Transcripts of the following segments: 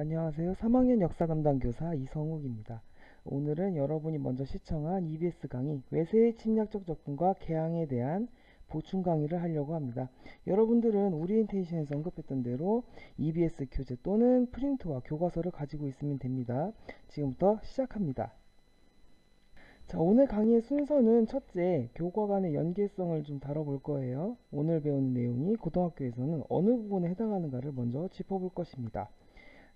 안녕하세요. 3학년 역사 담당 교사 이성욱입니다. 오늘은 여러분이 먼저 시청한 EBS 강의 외세의 침략적 접근과 개항에 대한 보충 강의를 하려고 합니다. 여러분들은 오리엔테이션에서 언급했던 대로 EBS 교재 또는 프린트와 교과서를 가지고 있으면 됩니다. 지금부터 시작합니다. 자, 오늘 강의의 순서는 첫째, 교과 간의 연계성을 좀 다뤄볼 거예요. 오늘 배우는 내용이 고등학교에서는 어느 부분에 해당하는가를 먼저 짚어볼 것입니다.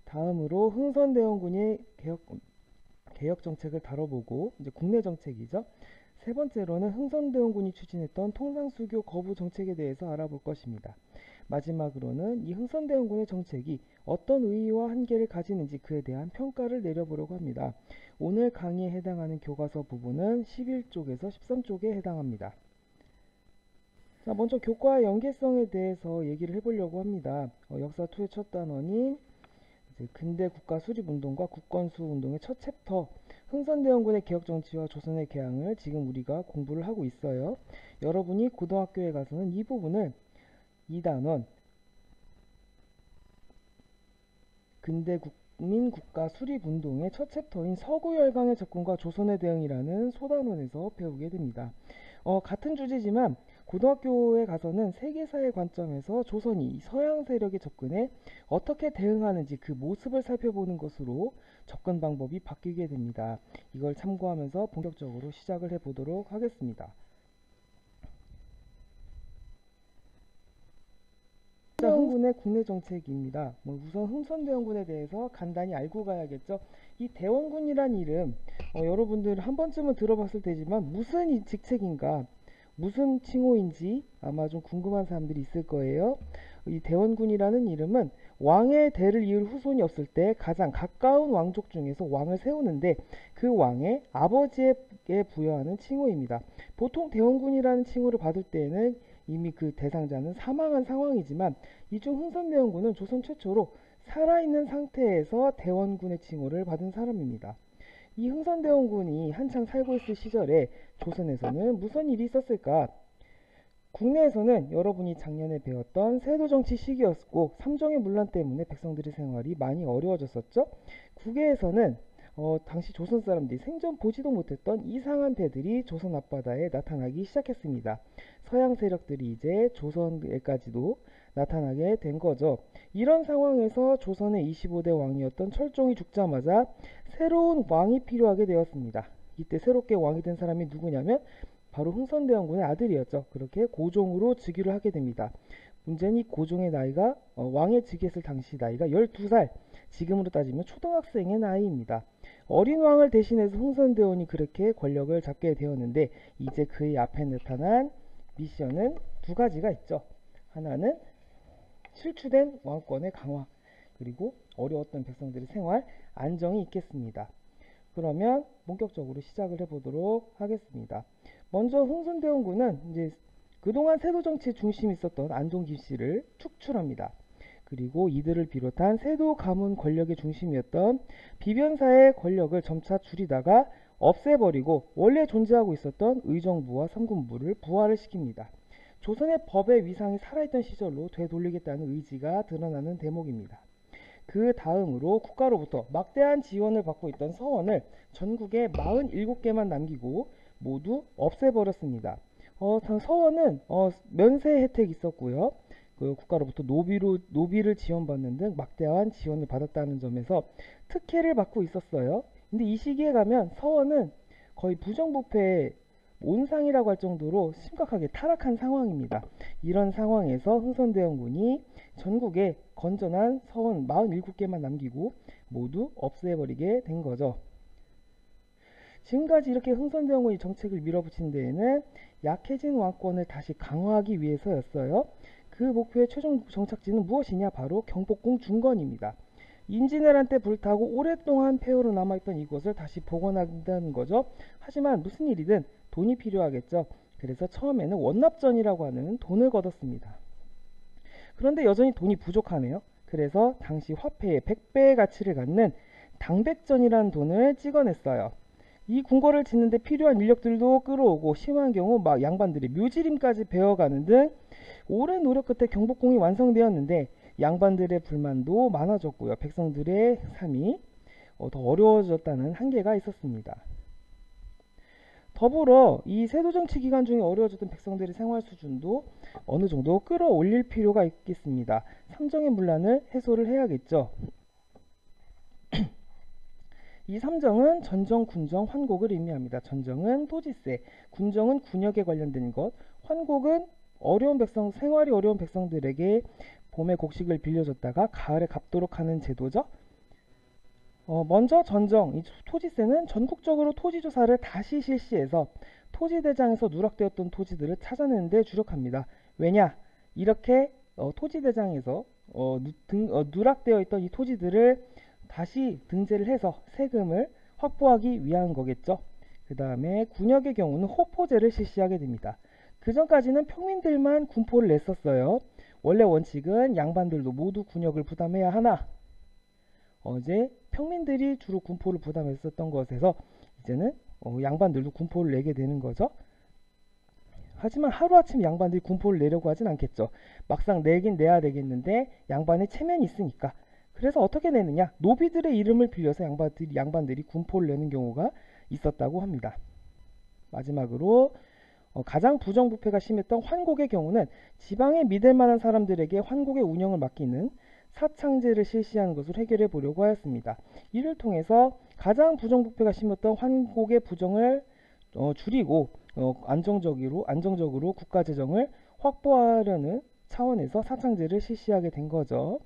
다음으로 흥선대원군의 개혁 정책을 다뤄보고, 이제 국내 정책이죠. 세 번째로는 흥선대원군이 추진했던 통상수교 거부 정책에 대해서 알아볼 것입니다. 마지막으로는 이 흥선대원군의 정책이 어떤 의의와 한계를 가지는지 그에 대한 평가를 내려보려고 합니다. 오늘 강의에 해당하는 교과서 부분은 11쪽에서 13쪽에 해당합니다. 자, 먼저 교과의 연계성에 대해서 얘기를 해보려고 합니다. 역사 2의 첫 단원인 근대 국가 수립운동과 국권수운동의 첫 챕터 흥선대원군의 개혁정치와 조선의 개항을 지금 우리가 공부를 하고 있어요. 여러분이 고등학교에 가서는 이 부분을 2단원 근대 국민국가 수립운동의 첫 챕터인 서구열강의 접근과 조선의 대응이라는 소단원에서 배우게 됩니다. 같은 주제지만 고등학교에 가서는 세계사의 관점에서 조선이 서양 세력의 접근에 어떻게 대응하는지 그 모습을 살펴보는 것으로 접근 방법이 바뀌게 됩니다. 이걸 참고하면서 본격적으로 시작을 해보도록 하겠습니다. 흥선대원군의 국내 정책입니다. 우선 흥선대원군에 대해서 간단히 알고 가야겠죠. 이 대원군이란 이름 여러분들 한 번쯤은 들어봤을 테지만 무슨 이 직책인가, 무슨 칭호인지 아마 좀 궁금한 사람들이 있을 거예요. 이 대원군이라는 이름은 왕의 대를 이을 후손이 없을 때 가장 가까운 왕족 중에서 왕을 세우는데 그 왕의 아버지에게 부여하는 칭호입니다. 보통 대원군이라는 칭호를 받을 때에는 이미 그 대상자는 사망한 상황이지만 이중 흥선대원군은 조선 최초로 살아있는 상태에서 대원군의 칭호를 받은 사람입니다. 이 흥선대원군이 한창 살고 있을 시절에 조선에서는 무슨 일이 있었을까? 국내에서는 여러분이 작년에 배웠던 세도정치 시기였고 삼정의 문란 때문에 백성들의 생활이 많이 어려워졌었죠. 국외에서는 당시 조선 사람들이 생전 보지도 못했던 이상한 배들이 조선 앞바다에 나타나기 시작했습니다. 서양 세력들이 이제 조선에까지도 나타나게 된 거죠. 이런 상황에서 조선의 25대 왕이었던 철종이 죽자마자 새로운 왕이 필요하게 되었습니다. 이때 새롭게 왕이 된 사람이 누구냐면 바로 흥선대원군의 아들이었죠. 그렇게 고종으로 즉위를 하게 됩니다. 문제는 이 고종의 나이가 왕에 즉위했을 당시 나이가 12살, 지금으로 따지면 초등학생의 나이입니다. 어린 왕을 대신해서 흥선대원이 그렇게 권력을 잡게 되었는데 이제 그의 앞에 나타난 미션은 두 가지가 있죠. 하나는 실추된 왕권의 강화, 그리고 어려웠던 백성들의 생활 안정이 있겠습니다. 그러면 본격적으로 시작을 해보도록 하겠습니다. 먼저 흥선대원군은 이제 그동안 세도정치의 중심이 있었던 안동 김씨를 축출합니다. 그리고 이들을 비롯한 세도 가문 권력의 중심이었던 비변사의 권력을 점차 줄이다가 없애버리고 원래 존재하고 있었던 의정부와 삼군부를 부활을 시킵니다. 조선의 법의 위상이 살아있던 시절로 되돌리겠다는 의지가 드러나는 대목입니다. 그 다음으로 국가로부터 막대한 지원을 받고 있던 서원을 전국에 47개만 남기고 모두 없애버렸습니다. 서원은 면세 혜택이 있었고요. 그 국가로부터 노비를 지원받는 등 막대한 지원을 받았다는 점에서 특혜를 받고 있었어요. 근데 이 시기에 가면 서원은 거의 부정부패의 온상이라고 할 정도로 심각하게 타락한 상황입니다. 이런 상황에서 흥선대원군이 전국에 건전한 서원 47개만 남기고 모두 없애버리게 된 거죠. 지금까지 이렇게 흥선대원군이 정책을 밀어붙인 데에는 약해진 왕권을 다시 강화하기 위해서였어요. 그 목표의 최종 정착지는 무엇이냐? 바로 경복궁 중건입니다. 임진왜란 때 불타고 오랫동안 폐허로 남아있던 이곳을 다시 복원한다는 거죠. 하지만 무슨 일이든 돈이 필요하겠죠. 그래서 처음에는 원납전이라고 하는 돈을 걷었습니다. 그런데 여전히 돈이 부족하네요. 그래서 당시 화폐의 100배의 가치를 갖는 당백전이라는 돈을 찍어냈어요. 이 궁궐을 짓는데 필요한 인력들도 끌어오고 심한 경우 막 양반들이 묘지림까지 베어가는 등 오랜 노력 끝에 경복궁이 완성되었는데 양반들의 불만도 많아졌고요. 백성들의 삶이 더 어려워졌다는 한계가 있었습니다. 더불어 이 세도 정치 기간 중에 어려워졌던 백성들의 생활 수준도 어느 정도 끌어올릴 필요가 있겠습니다. 삼정의 문란을 해소를 해야겠죠. 이 삼정은 전정, 군정, 환곡을 의미합니다. 전정은 토지세, 군정은 군역에 관련된 것, 환곡은 어려운 백성, 생활이 어려운 백성들에게 봄에 곡식을 빌려줬다가 가을에 갚도록 하는 제도죠. 먼저 전정, 이 토지세는 전국적으로 토지조사를 다시 실시해서 토지대장에서 누락되었던 토지들을 찾아내는 데 주력합니다. 왜냐? 이렇게 토지대장에서 누락되어 있던 이 토지들을 다시 등재를 해서 세금을 확보하기 위한 거겠죠. 그 다음에 군역의 경우는 호포제를 실시하게 됩니다. 그 전까지는 평민들만 군포를 냈었어요. 원래 원칙은 양반들도 모두 군역을 부담해야 하나 이제 평민들이 주로 군포를 부담했었던 것에서 이제는 양반들도 군포를 내게 되는 거죠. 하지만 하루아침 양반들이 군포를 내려고 하진 않겠죠. 막상 내긴 내야 되겠는데 양반의 체면이 있으니까. 그래서 어떻게 내느냐? 노비들의 이름을 빌려서 양반들이 군포를 내는 경우가 있었다고 합니다. 마지막으로 가장 부정부패가 심했던 환곡의 경우는 지방에 믿을 만한 사람들에게 환곡의 운영을 맡기는 사창제를 실시하는 것으로 해결해 보려고 하였습니다. 이를 통해서 가장 부정부패가 심했던 환곡의 부정을 줄이고 안정적으로 국가재정을 확보하려는 차원에서 사창제를 실시하게 된 거죠.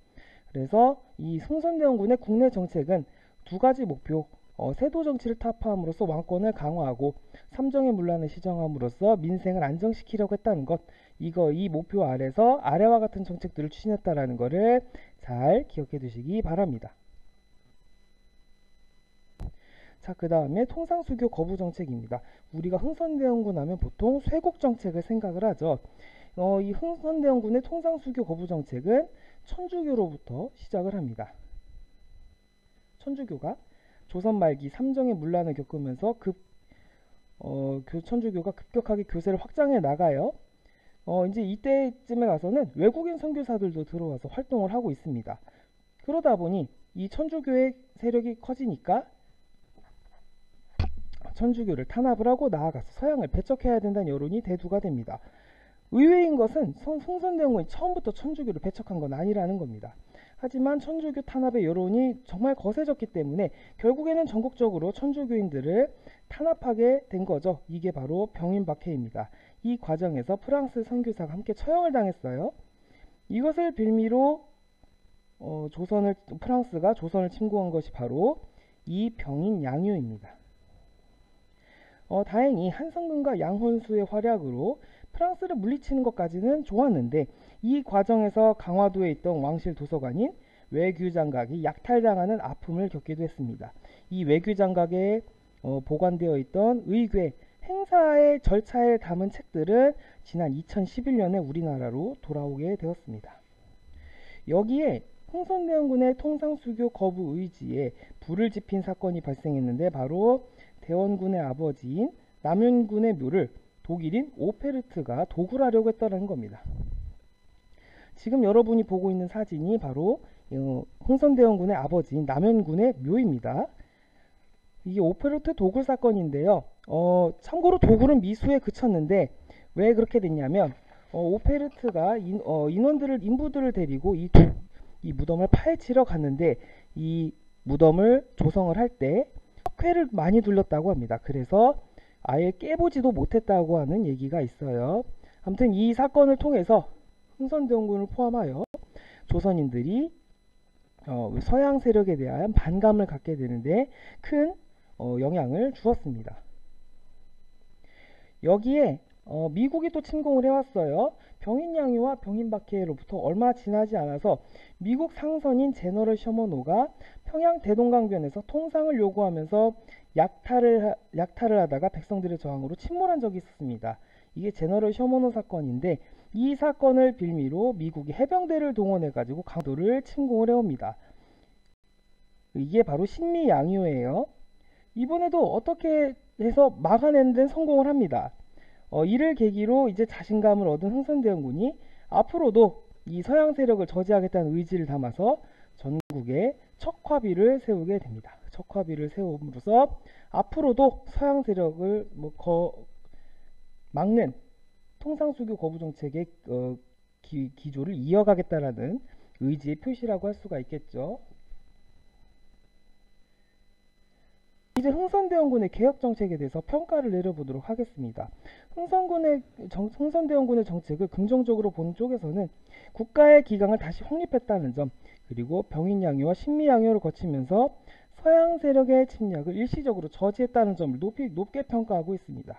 그래서 이 흥선대원군의 국내 정책은 두 가지 목표, 세도 정치를 타파함으로써 왕권을 강화하고 삼정의 문란을 시정함으로써 민생을 안정시키려고 했다는 것, 이 목표 아래서 아래와 같은 정책들을 추진했다라는 것을 잘 기억해 두시기 바랍니다. 자, 그 다음에 통상수교 거부 정책입니다. 우리가 흥선대원군 하면 보통 쇄국 정책을 생각을 하죠. 이 흥선대원군의 통상수교 거부 정책은 천주교로부터 시작을 합니다. 천주교가 조선 말기 삼정의 문란을 겪으면서 천주교가 급격하게 교세를 확장해 나가요. 이제 이때쯤에 가서는 외국인 선교사들도 들어와서 활동을 하고 있습니다. 그러다 보니 이 천주교의 세력이 커지니까 천주교를 탄압을 하고 나아가서 서양을 배척해야 된다는 여론이 대두가 됩니다. 의외인 것은 흥선대원군이 처음부터 천주교를 배척한 건 아니라는 겁니다. 하지만 천주교 탄압의 여론이 정말 거세졌기 때문에 결국에는 전국적으로 천주교인들을 탄압하게 된 거죠. 이게 바로 병인박해입니다. 이 과정에서 프랑스 선교사가 함께 처형을 당했어요. 이것을 빌미로 프랑스가 조선을 침공한 것이 바로 이 병인 양요입니다. 다행히 한성근과 양헌수의 활약으로 프랑스를 물리치는 것까지는 좋았는데 이 과정에서 강화도에 있던 왕실 도서관인 외규장각이 약탈당하는 아픔을 겪기도 했습니다. 이 외규장각에 보관되어 있던 의궤, 행사의 절차에 담은 책들은 지난 2011년에 우리나라로 돌아오게 되었습니다. 여기에 흥선대원군의 통상수교 거부 의지에 불을 지핀 사건이 발생했는데 바로 대원군의 아버지인 남윤군의 묘를 독일인 오페르트가 도굴하려고 했다는 겁니다. 지금 여러분이 보고 있는 사진이 바로 흥선대원군의 아버지인 남윤군의 묘입니다. 이게 오페르트 도굴 사건인데요. 참고로 도굴은 미수에 그쳤는데 왜 그렇게 됐냐면 오페르트가 인부들을 데리고 이 무덤을 파헤치러 갔는데 이 무덤을 조성을 할 때 석회를 많이 둘렀다고 합니다. 그래서 아예 깨보지도 못했다고 하는 얘기가 있어요. 아무튼 이 사건을 통해서 흥선대원군을 포함하여 조선인들이 서양 세력에 대한 반감을 갖게 되는데 큰 영향을 주었습니다. 여기에 미국이 또 침공을 해왔어요. 병인양요와 병인박해로부터 얼마 지나지 않아서 미국 상선인 제너럴 셔먼호가 평양 대동강변에서 통상을 요구하면서 약탈을 하다가 백성들의 저항으로 침몰한 적이 있었습니다. 이게 제너럴 셔먼호 사건인데 이 사건을 빌미로 미국이 해병대를 동원해 가지고 강도를 침공을 해옵니다. 이게 바로 신미양요예요. 이번에도 어떻게 해서 막아내는 데는 성공을 합니다. 이를 계기로 이제 자신감을 얻은 흥선대원군이 앞으로도 이 서양 세력을 저지하겠다는 의지를 담아서 전국에 척화비를 세우게 됩니다. 척화비를 세움으로써 앞으로도 서양 세력을 막는 통상수교 거부 정책의 기조를 이어가겠다라는 의지의 표시라고 할 수가 있겠죠. 이제 흥선대원군의 개혁 정책에 대해서 평가를 내려보도록 하겠습니다. 흥선대원군의 정책을 긍정적으로 보는 쪽에서는 국가의 기강을 다시 확립했다는 점, 그리고 병인양요와 신미양요를 거치면서 서양 세력의 침략을 일시적으로 저지했다는 점을 높게 평가하고 있습니다.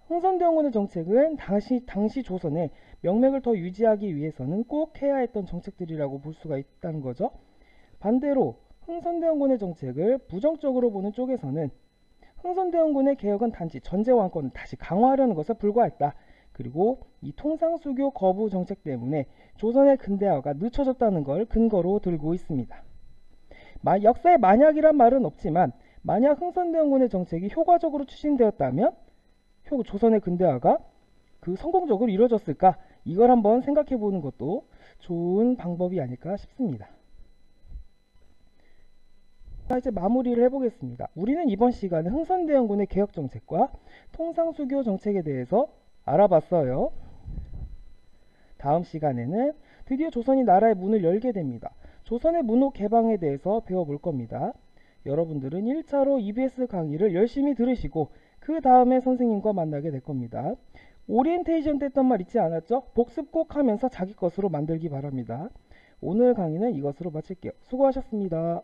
흥선대원군의 정책은 당시 조선의 명맥을 더 유지하기 위해서는 꼭 해야 했던 정책들이라고 볼 수가 있다는 거죠. 반대로 흥선대원군의 정책을 부정적으로 보는 쪽에서는 흥선대원군의 개혁은 단지 전제왕권을 다시 강화하려는 것에 불과했다. 그리고 이 통상수교 거부 정책 때문에 조선의 근대화가 늦춰졌다는 걸 근거로 들고 있습니다. 역사에 만약이란 말은 없지만 만약 흥선대원군의 정책이 효과적으로 추진되었다면 조선의 근대화가 성공적으로 이루어졌을까? 이걸 한번 생각해 보는 것도 좋은 방법이 아닐까 싶습니다. 자, 이제 마무리를 해보겠습니다. 우리는 이번 시간에 흥선대원군의 개혁 정책과 통상수교 정책에 대해서 알아봤어요. 다음 시간에는 드디어 조선이 나라의 문을 열게 됩니다. 조선의 문호 개방에 대해서 배워볼 겁니다. 여러분들은 1차로 EBS 강의를 열심히 들으시고 그 다음에 선생님과 만나게 될 겁니다. 오리엔테이션 때 했던 말 잊지 않았죠? 복습 꼭 하면서 자기 것으로 만들기 바랍니다. 오늘 강의는 이것으로 마칠게요. 수고하셨습니다.